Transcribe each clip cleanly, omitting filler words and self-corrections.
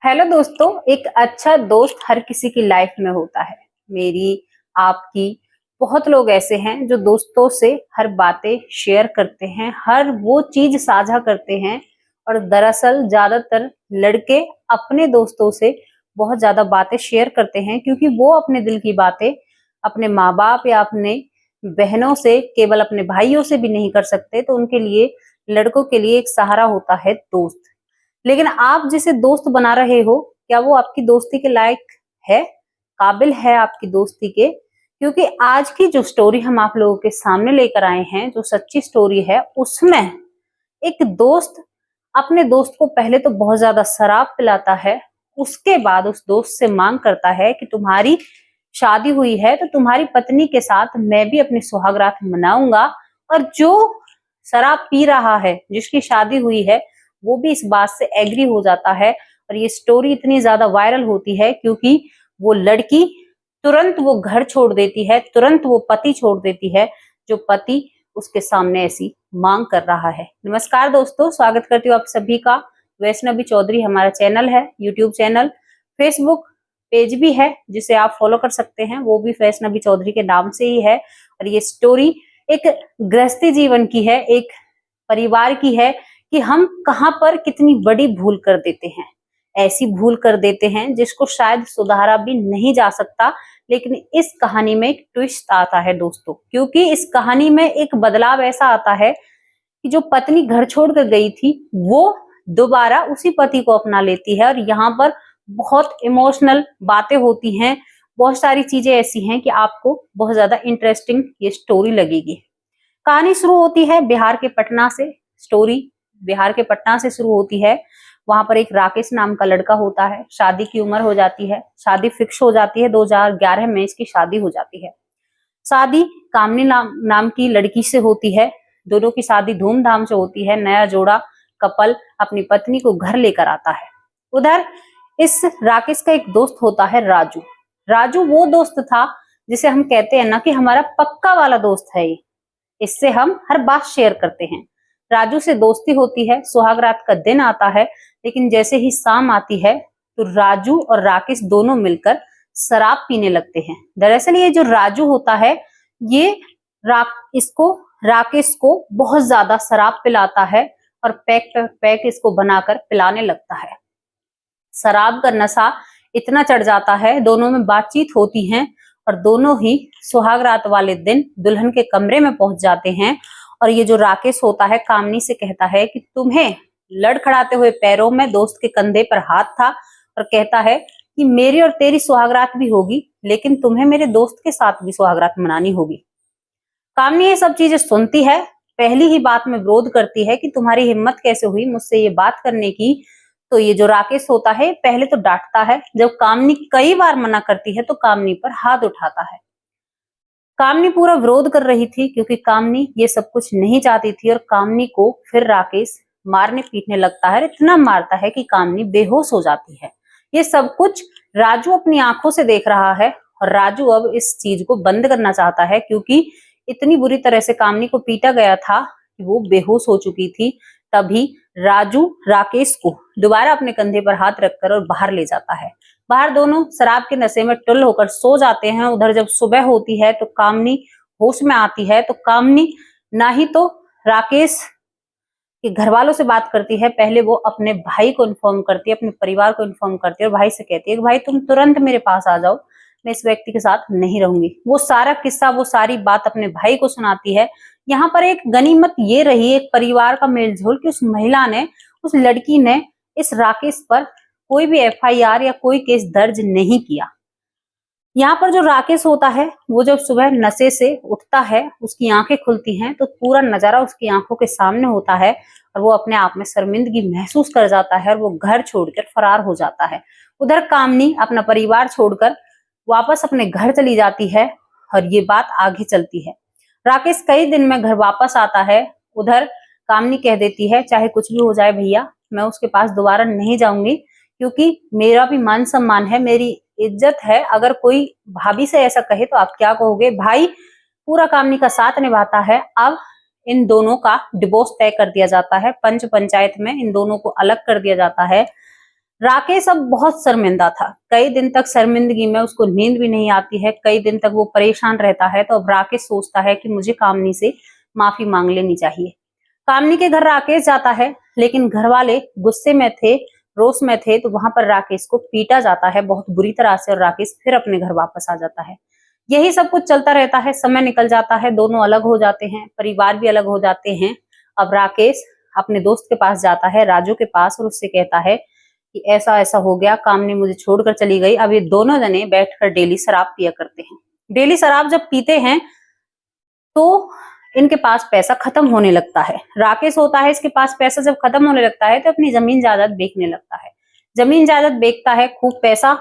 Hello दोस्तों। एक अच्छा दोस्त हर किसी की लाइफ में होता है। मेरी, आपकी, बहुत लोग ऐसे हैं जो दोस्तों से हर बातें शेयर करते हैं, हर वो चीज साझा करते हैं। और दरअसल ज्यादातर लड़के अपने दोस्तों से बहुत ज्यादा बातें शेयर करते हैं, क्योंकि वो अपने दिल की बातें अपने माँ बाप या अपने बहनों से, केवल अपने भाइयों से भी नहीं कर सकते। तो उनके लिए, लड़कों के लिए एक सहारा होता है दोस्त। लेकिन आप जिसे दोस्त बना रहे हो, क्या वो आपकी दोस्ती के लायक है, काबिल है आपकी दोस्ती के? क्योंकि आज की जो स्टोरी हम आप लोगों के सामने लेकर आए हैं, जो सच्ची स्टोरी है, उसमें एक दोस्त अपने दोस्त को पहले तो बहुत ज्यादा शराब पिलाता है। उसके बाद उस दोस्त से मांग करता है कि तुम्हारी शादी हुई है तो तुम्हारी पत्नी के साथ मैं भी अपनी सुहागरात मनाऊंगा। और जो शराब पी रहा है, जिसकी शादी हुई है, वो भी इस बात से एग्री हो जाता है। और ये स्टोरी इतनी ज्यादा वायरल होती है क्योंकि वो लड़की तुरंत वो घर छोड़ देती है, तुरंत वो पति छोड़ देती है, जो पति उसके सामने ऐसी मांग कर रहा है। नमस्कार दोस्तों, स्वागत करती हूँ आप सभी का। वैष्णवी चौधरी हमारा चैनल है, यूट्यूब चैनल, फेसबुक पेज भी है जिसे आप फॉलो कर सकते हैं, वो भी वैष्णवी चौधरी के नाम से ही है। और ये स्टोरी एक गृहस्थी जीवन की है, एक परिवार की है कि हम कहां पर कितनी बड़ी भूल कर देते हैं। ऐसी भूल कर देते हैं जिसको शायद सुधारा भी नहीं जा सकता। लेकिन इस कहानी में एक ट्विस्ट आता है दोस्तों, क्योंकि इस कहानी में एक बदलाव ऐसा आता है कि जो पत्नी घर छोड़कर गई थी, वो दोबारा उसी पति को अपना लेती है। और यहाँ पर बहुत इमोशनल बातें होती हैं, बहुत सारी चीजें ऐसी हैं कि आपको बहुत ज्यादा इंटरेस्टिंग ये स्टोरी लगेगी। कहानी शुरू होती है बिहार के पटना से। स्टोरी बिहार के पटना से शुरू होती है। वहां पर एक राकेश नाम का लड़का होता है, शादी की उम्र हो जाती है, शादी फिक्स हो जाती है, 2011 में इसकी शादी हो जाती है। शादी कामनी नाम की लड़की से होती है। दोनों की शादी धूमधाम से होती है। नया जोड़ा कपल अपनी पत्नी को घर लेकर आता है। उधर इस राकेश का एक दोस्त होता है राजू। राजू वो दोस्त था जिसे हम कहते हैं ना कि हमारा पक्का वाला दोस्त है ये, इससे हम हर बात शेयर करते हैं। राजू से दोस्ती होती है, सुहाग रात का दिन आता है। लेकिन जैसे ही शाम आती है तो राजू और राकेश दोनों मिलकर शराब पीने लगते हैं। दरअसल ये जो राजू होता है, ये इसको राकेश को बहुत ज्यादा शराब पिलाता है और पैक पैक इसको बनाकर पिलाने लगता है। शराब का नशा इतना चढ़ जाता है, दोनों में बातचीत होती है और दोनों ही सुहाग रात वाले दिन दुल्हन के कमरे में पहुंच जाते हैं। और ये जो राकेश होता है, कामनी से कहता है कि तुम्हें लड़खड़ाते हुए पैरों में दोस्त के कंधे पर हाथ था, और कहता है कि मेरी और तेरी सुहागरात भी होगी, लेकिन तुम्हें मेरे दोस्त के साथ भी सुहागरात मनानी होगी। कामनी ये सब चीजें सुनती है, पहली ही बात में विरोध करती है कि तुम्हारी हिम्मत कैसे हुई मुझसे ये बात करने की। तो ये जो राकेश होता है पहले तो डांटता है, जब कामनी कई बार मना करती है तो कामनी पर हाथ उठाता है। कामनी पूरा विरोध कर रही थी क्योंकि कामनी ये सब कुछ नहीं चाहती थी। और कामनी को फिर राकेश मारने पीटने लगता है, इतना मारता है कि कामनी बेहोश हो जाती है। ये सब कुछ राजू अपनी आंखों से देख रहा है और राजू अब इस चीज को बंद करना चाहता है, क्योंकि इतनी बुरी तरह से कामनी को पीटा गया था कि वो बेहोश हो चुकी थी। तभी राजू राकेश को दोबारा अपने कंधे पर हाथ रखकर और बाहर ले जाता है। बाहर दोनों शराब के नशे में टुल्ल होकर सो जाते हैं। उधर जब सुबह होती है तो कामनी होश में आती है। तो कामनी ना ही तो राकेश के घर वालों से बात करती है, पहले वो अपने भाई को इन्फॉर्म करती है, अपने परिवार को इन्फॉर्म करती है और भाई से कहती है कि भाई तुम तुरंत मेरे पास आ जाओ, मैं इस व्यक्ति के साथ नहीं रहूंगी। वो सारा किस्सा, वो सारी बात अपने भाई को सुनाती है। यहाँ पर एक गनीमत ये रही, एक परिवार का मेलझोल, कि उस महिला ने, उस लड़की ने इस राकेश पर कोई भी एफआईआर या कोई केस दर्ज नहीं किया। यहाँ पर जो राकेश होता है, वो जब सुबह नशे से उठता है, उसकी आंखें खुलती हैं तो पूरा नजारा उसकी आंखों के सामने होता है और वो अपने आप में शर्मिंदगी महसूस कर जाता है और वो घर छोड़कर फरार हो जाता है। उधर कामनी अपना परिवार छोड़कर वापस अपने घर चली जाती है और ये बात आगे चलती है। राकेश कई दिन में घर वापस आता है। उधर कामनी कह देती है चाहे कुछ भी हो जाए भैया, मैं उसके पास दोबारा नहीं जाऊंगी, क्योंकि मेरा भी मान सम्मान है, मेरी इज्जत है। अगर कोई भाभी से ऐसा कहे तो आप क्या कहोगे? भाई पूरा कामनी का साथ निभाता है। अब इन दोनों का डिवोर्स तय कर दिया जाता है, पंच पंचायत में इन दोनों को अलग कर दिया जाता है। राकेश अब बहुत शर्मिंदा था। कई दिन तक शर्मिंदगी में उसको नींद भी नहीं आती है, कई दिन तक वो परेशान रहता है। तो अब राकेश सोचता है कि मुझे कामनी से माफी मांग लेनी चाहिए। कामनी के घर राकेश जाता है, लेकिन घर वाले गुस्से में थे, रोष में थे, तो वहां पर राकेश को पीटा जाता है बहुत बुरी तरह से और राकेश फिर अपने घर वापस आ जाता है। यही सब कुछ चलता रहता है, समय निकल जाता है, दोनों अलग हो जाते हैं, परिवार भी अलग हो जाते हैं। अब राकेश अपने दोस्त के पास जाता है, राजू के पास, और उससे कहता है कि ऐसा ऐसा हो गया, कामनी मुझे छोड़कर चली गई। अब ये दोनों जने बैठकर डेली शराब पिया करते हैं। डेली शराब जब पीते हैं तो इनके पास पैसा खत्म होने लगता है। राकेश होता है, इसके पास पैसा जब खत्म होने लगता है तो अपनी जमीन जायदाद बेचने लगता है। जमीन जायदाद बेचता है, खूब पैसा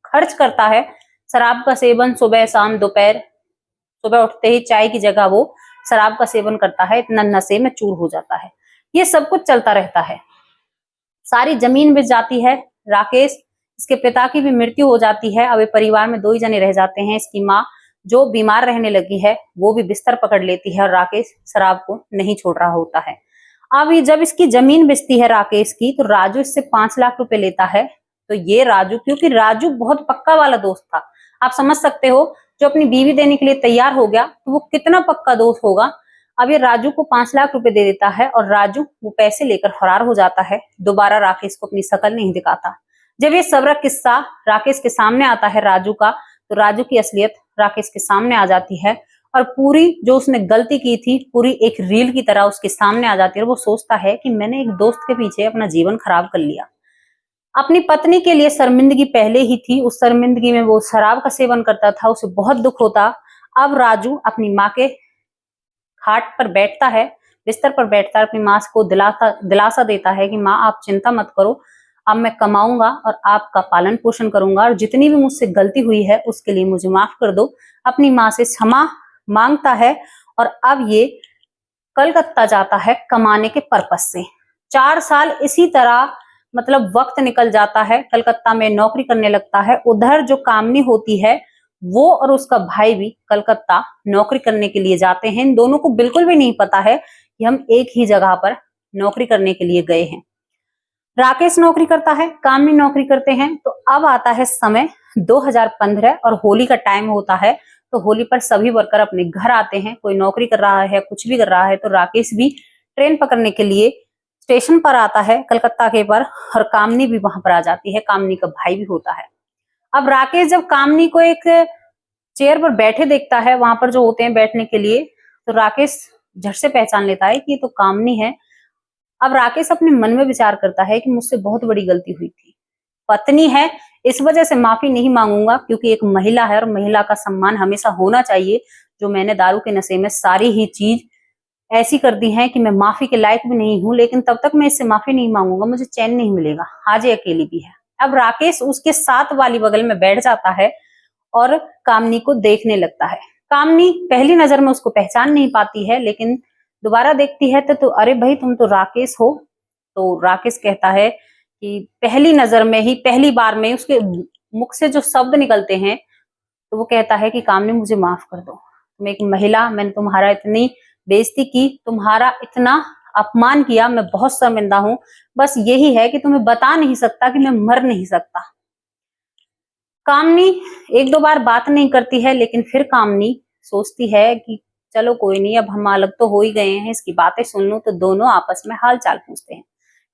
खर्च करता है। शराब का सेवन सुबह शाम दोपहर, सुबह उठते ही चाय की जगह वो शराब का सेवन करता है, इतना नशे में चूर हो जाता है। ये सब कुछ चलता रहता है। सारी जमीन बिक जाती है। राकेश, इसके पिता की भी मृत्यु हो जाती है। अब ये परिवार में दो ही जने रह जाते हैं। इसकी माँ जो बीमार रहने लगी है वो भी बिस्तर पकड़ लेती है और राकेश शराब को नहीं छोड़ रहा होता है। अब ये जब इसकी जमीन बेचती है राकेश की, तो राजू इससे 5 लाख रुपए लेता है। तो ये राजू, क्योंकि राजू बहुत पक्का वाला दोस्त था, आप समझ सकते हो, जो अपनी बीवी देने के लिए तैयार हो गया तो वो कितना पक्का दोस्त होगा। अब ये राजू को 5 लाख रुपए दे देता है और राजू वो पैसे लेकर फरार हो जाता है। दोबारा राकेश को अपनी शक्ल नहीं दिखाता। जब ये सबरा किस्सा राकेश के सामने आता है राजू का, तो राजू की असलियत राकेश के सामने आ जाती है और पूरी जो उसने गलती की थी पूरी एक रील की तरह उसके सामने आ जाती है। और वो सोचता है कि मैंने एक दोस्त के पीछे अपना जीवन खराब कर लिया। अपनी पत्नी के लिए शर्मिंदगी पहले ही थी, उस शर्मिंदगी में वो शराब का सेवन करता था, उसे बहुत दुख होता। अब राजू अपनी माँ के खाट पर बैठता है, बिस्तर पर बैठता है, अपनी माँ को दिलासा देता है कि माँ आप चिंता मत करो, अब मैं कमाऊंगा और आपका पालन पोषण करूंगा और जितनी भी मुझसे गलती हुई है उसके लिए मुझे माफ कर दो। अपनी माँ से क्षमा मांगता है और अब ये कलकत्ता जाता है कमाने के पर्पज से। 4 साल इसी तरह मतलब वक्त निकल जाता है, कलकत्ता में नौकरी करने लगता है। उधर जो कामनी होती है वो और उसका भाई भी कलकत्ता नौकरी करने के लिए जाते हैं। इन दोनों को बिल्कुल भी नहीं पता है कि हम एक ही जगह पर नौकरी करने के लिए गए हैं। राकेश नौकरी करता है, कामनी नौकरी करते हैं। तो अब आता है समय 2015 और होली का टाइम होता है। तो होली पर सभी वर्कर अपने घर आते हैं, कोई नौकरी कर रहा है, कुछ भी कर रहा है। तो राकेश भी ट्रेन पकड़ने के लिए स्टेशन पर आता है कलकत्ता के पर, और कामनी भी वहां पर आ जाती है। कामनी का भाई भी होता है। अब राकेश जब कामनी को एक चेयर पर बैठे देखता है, वहां पर जो होते हैं बैठने के लिए, तो राकेश झट से पहचान लेता है कि ये तो कामनी है। अब राकेश अपने मन में विचार करता है कि मुझसे बहुत बड़ी गलती हुई थी, पत्नी है इस वजह से माफी नहीं मांगूंगा, क्योंकि एक महिला है और महिला का सम्मान हमेशा होना चाहिए। जो मैंने दारू के नशे में सारी ही चीज ऐसी कर दी है कि मैं माफी के लायक भी नहीं हूं, लेकिन तब तक मैं इससे माफी नहीं मांगूंगा, मुझे चैन नहीं मिलेगा। आज ये अकेली भी है। अब राकेश उसके साथ वाली बगल में बैठ जाता है और कामनी को देखने लगता है। कामनी पहली नजर में उसको पहचान नहीं पाती है, लेकिन दोबारा देखती है तो अरे भाई तुम तो राकेश हो। तो राकेश कहता है कि पहली नजर में ही, पहली बार में उसके मुख से जो शब्द निकलते हैं, तो वो कहता है कि कामनी मुझे माफ कर दो, तुम एक महिला, मैंने तुम्हारा इतनी बेइज्जती की, तुम्हारा इतना अपमान किया, मैं बहुत शर्मिंदा हूं। बस यही है कि तुम्हें बता नहीं सकता कि मैं मर नहीं सकता। कामनी 1-2 बार बात नहीं करती है, लेकिन फिर कामनी सोचती है कि चलो कोई नहीं, अब हम अलग तो हो ही गए हैं, इसकी बातें सुन लूं। तो दोनों आपस में हाल चाल पूछते हैं।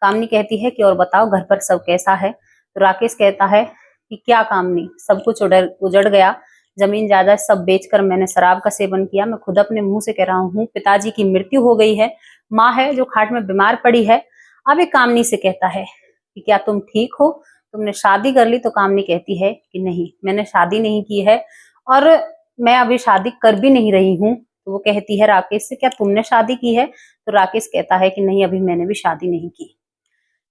कामनी कहती है कि और बताओ घर पर सब कैसा है। तो राकेश कहता है कि क्या कामनी, सब कुछ उजड़ गया, जमीन जायदाद सब बेचकर मैंने शराब का सेवन किया। मैं खुद अपने मुंह से कह रहा हूँ, पिताजी की मृत्यु हो गई है, माँ है जो खाट में बीमार पड़ी है। अब एक कामनी से कहता है कि क्या तुम ठीक हो, तुमने शादी कर ली। तो कामनी कहती है कि नहीं, मैंने शादी नहीं की है और मैं अभी शादी कर भी नहीं रही हूँ। तो वो कहती है राकेश से, क्या तुमने शादी की है। तो राकेश कहता है कि नहीं, अभी मैंने भी शादी नहीं की।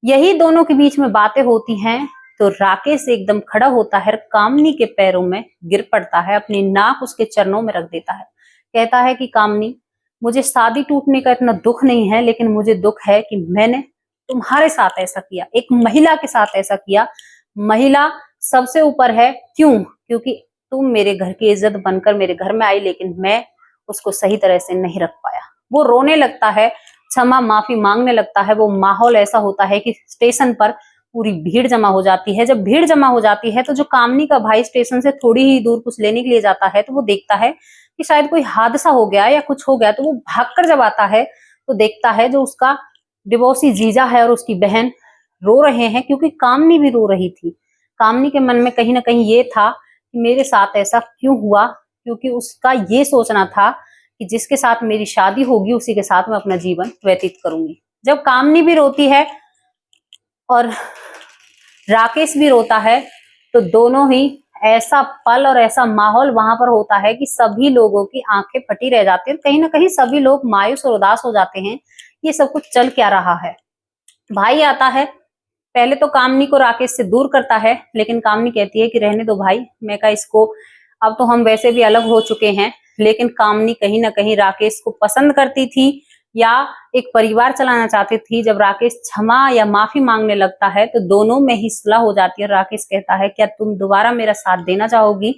यही दोनों के बीच में बातें होती हैं। तो राकेश एकदम खड़ा होता है, कामनी के पैरों में गिर पड़ता है, अपनी नाक उसके चरणों में रख देता है। कहता है कि कामनी, मुझे शादी टूटने का इतना दुख नहीं है, लेकिन मुझे दुख है कि मैंने तुम्हारे साथ ऐसा किया, एक महिला के साथ ऐसा किया। महिला सबसे ऊपर है। क्यों? क्योंकि तुम मेरे घर की इज्जत बनकर मेरे घर में आई, लेकिन मैं उसको सही तरह से नहीं रख पाया। वो रोने लगता है, क्षमा माफी मांगने लगता है। वो माहौल ऐसा होता है कि स्टेशन पर पूरी भीड़ जमा हो जाती है। जब भीड़ जमा हो जाती है तो जो कामनी का भाई स्टेशन से थोड़ी ही दूर कुछ लेने के लिए जाता है तो वो देखता है कि शायद कोई हादसा हो गया या कुछ हो गया। तो वो भागकर जब आता है तो देखता है जो उसका डिवोर्सी जीजा है और उसकी बहन रो रहे हैं, क्योंकि कामनी भी रो रही थी। कामनी के मन में कहीं ना कहीं ये था कि मेरे साथ ऐसा क्यों हुआ, क्योंकि उसका ये सोचना था कि जिसके साथ मेरी शादी होगी उसी के साथ मैं अपना जीवन व्यतीत करूंगी। जब कामनी भी रोती है और राकेश भी रोता है तो दोनों ही ऐसा पल और ऐसा माहौल वहां पर होता है कि सभी लोगों की आंखें फटी रह जाती है। कहीं ना कहीं सभी लोग मायूस और उदास हो जाते हैं, ये सब कुछ चल क्या रहा है। भाई आता है, पहले तो कामनी को राकेश से दूर करता है, लेकिन कामनी कहती है कि रहने दो भाई, मैं का इसको, अब तो हम वैसे भी अलग हो चुके हैं। लेकिन कामनी कहीं ना कहीं राकेश को पसंद करती थी या एक परिवार चलाना चाहती थी। जब राकेश क्षमा या माफी मांगने लगता है तो दोनों में ही सुलह हो जाती है। राकेश कहता है क्या तुम दोबारा मेरा साथ देना चाहोगी?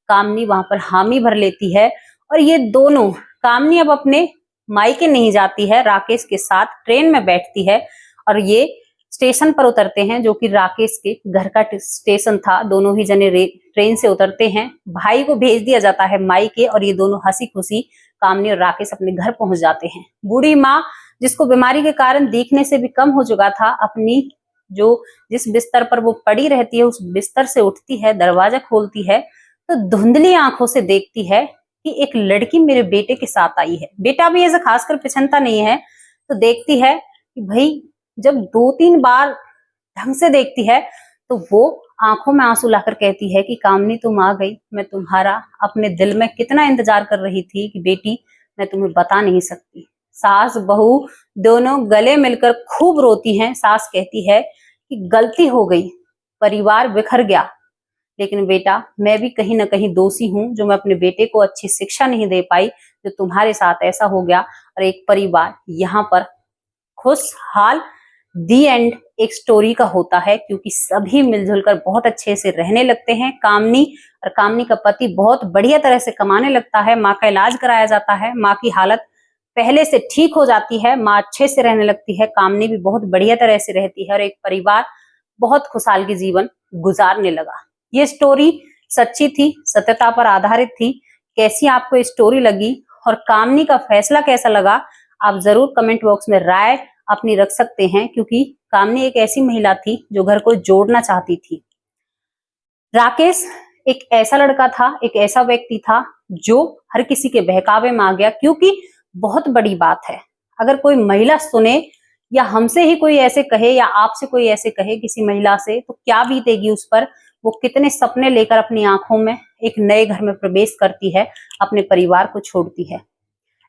कामनी वहां पर हामी भर लेती है और ये दोनों, कामनी अब अपने मायके नहीं जाती है, राकेश के साथ ट्रेन में बैठती है और ये स्टेशन पर उतरते हैं, जो कि राकेश के घर का स्टेशन था। दोनों ही जने ट्रेन से उतरते हैं, भाई को भेज दिया जाता है मायके और ये दोनों हंसी खुशी कामनी और राकेश अपने घर पहुंच जाते हैं। बूढ़ी माँ, जिसको बीमारी के कारण देखने से भी कम हो चुका था, अपनी जिस बिस्तर पर वो पड़ी रहती है उस बिस्तर से उठती है, दरवाजा खोलती है तो धुंधली आंखों से देखती है कि एक लड़की मेरे बेटे के साथ आई है। बेटा भी ऐसा खासकर पहचानता नहीं है, तो देखती है कि भाई जब 2-3 बार ढंग से देखती है तो वो आंखों में आंसू लाकर कहती है कि कामनी तुम आ गई, मैं तुम्हारा अपने दिल में कितना इंतजार कर रही थी कि बेटी मैं तुम्हें बता नहीं सकती। सास बहू दोनों गले मिलकर खूब रोती हैं। सास कहती है कि गलती हो गई, परिवार बिखर गया, लेकिन बेटा मैं भी कहीं ना कहीं दोषी हूँ जो मैं अपने बेटे को अच्छी शिक्षा नहीं दे पाई, जो तुम्हारे साथ ऐसा हो गया और एक परिवार यहाँ पर खुशहाल दी एंड एक स्टोरी का होता है, क्योंकि सभी मिलजुल कर बहुत अच्छे से रहने लगते हैं। कामनी और कामनी का पति बहुत बढ़िया तरह से कमाने लगता है, माँ का इलाज कराया जाता है, माँ की हालत पहले से ठीक हो जाती है, माँ अच्छे से रहने लगती है, कामनी भी बहुत बढ़िया तरह से रहती है और एक परिवार बहुत खुशहाल की जीवन गुजारने लगा। ये स्टोरी सच्ची थी, सत्यता पर आधारित थी। कैसी आपको ये स्टोरी लगी और कामनी का फैसला कैसा लगा, आप जरूर कमेंट बॉक्स में राय अपनी रख सकते हैं, क्योंकि कामनी एक ऐसी महिला थी जो घर को जोड़ना चाहती थी। राकेश एक ऐसा लड़का था, एक ऐसा व्यक्ति था जो हर किसी के बहकावे में आ गया, क्योंकि बहुत बड़ी बात है अगर कोई महिला सुने या हमसे ही कोई ऐसे कहे या आपसे कोई ऐसे कहे किसी महिला से, तो क्या बीतेगी उस पर, वो कितने सपने लेकर अपनी आंखों में एक नए घर में प्रवेश करती है, अपने परिवार को छोड़ती है।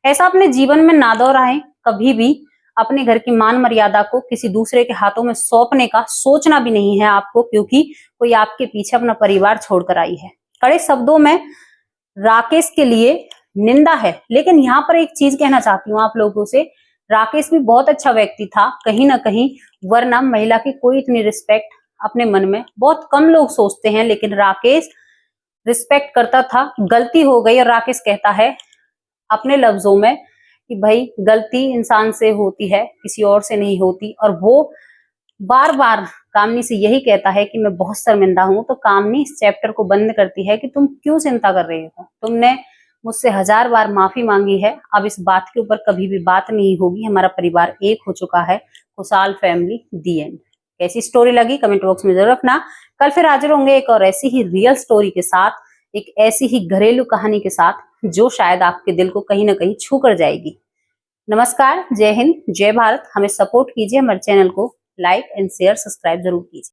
ऐसा अपने जीवन में ना दोहराएं, कभी भी अपने घर की मान मर्यादा को किसी दूसरे के हाथों में सौंपने का सोचना भी नहीं है आपको, क्योंकि कोई आपके पीछे अपना परिवार छोड़कर आई है। कड़े शब्दों में राकेश के लिए निंदा है, लेकिन यहाँ पर एक चीज कहना चाहती हूँ आप लोगों से, राकेश भी बहुत अच्छा व्यक्ति था कहीं ना कहीं, वरना महिला की कोई इतनी रिस्पेक्ट अपने मन में बहुत कम लोग सोचते हैं, लेकिन राकेश रिस्पेक्ट करता था। गलती हो गई और राकेश कहता है अपने लफ्जों में कि भाई गलती इंसान से होती है, किसी और से नहीं होती, और वो बार बार कामनी से यही कहता है कि मैं बहुत शर्मिंदा हूं। तो कामनी इस चैप्टर को बंद करती है कि तुम क्यों चिंता कर रहे हो, तुमने मुझसे 1000 बार माफी मांगी है, अब इस बात के ऊपर कभी भी बात नहीं होगी, हमारा परिवार एक हो चुका है, खुशहाल फैमिली, दी एंड। कैसी स्टोरी लगी कमेंट बॉक्स में जरूर रखना। कल फिर हाजिर होंगे एक और ऐसी ही रियल स्टोरी के साथ, एक ऐसी ही घरेलू कहानी के साथ जो शायद आपके दिल को कहीं ना कहीं छू कर जाएगी। नमस्कार, जय हिंद, जय भारत। हमें सपोर्ट कीजिए, हमारे चैनल को लाइक एंड शेयर सब्सक्राइब जरूर कीजिए।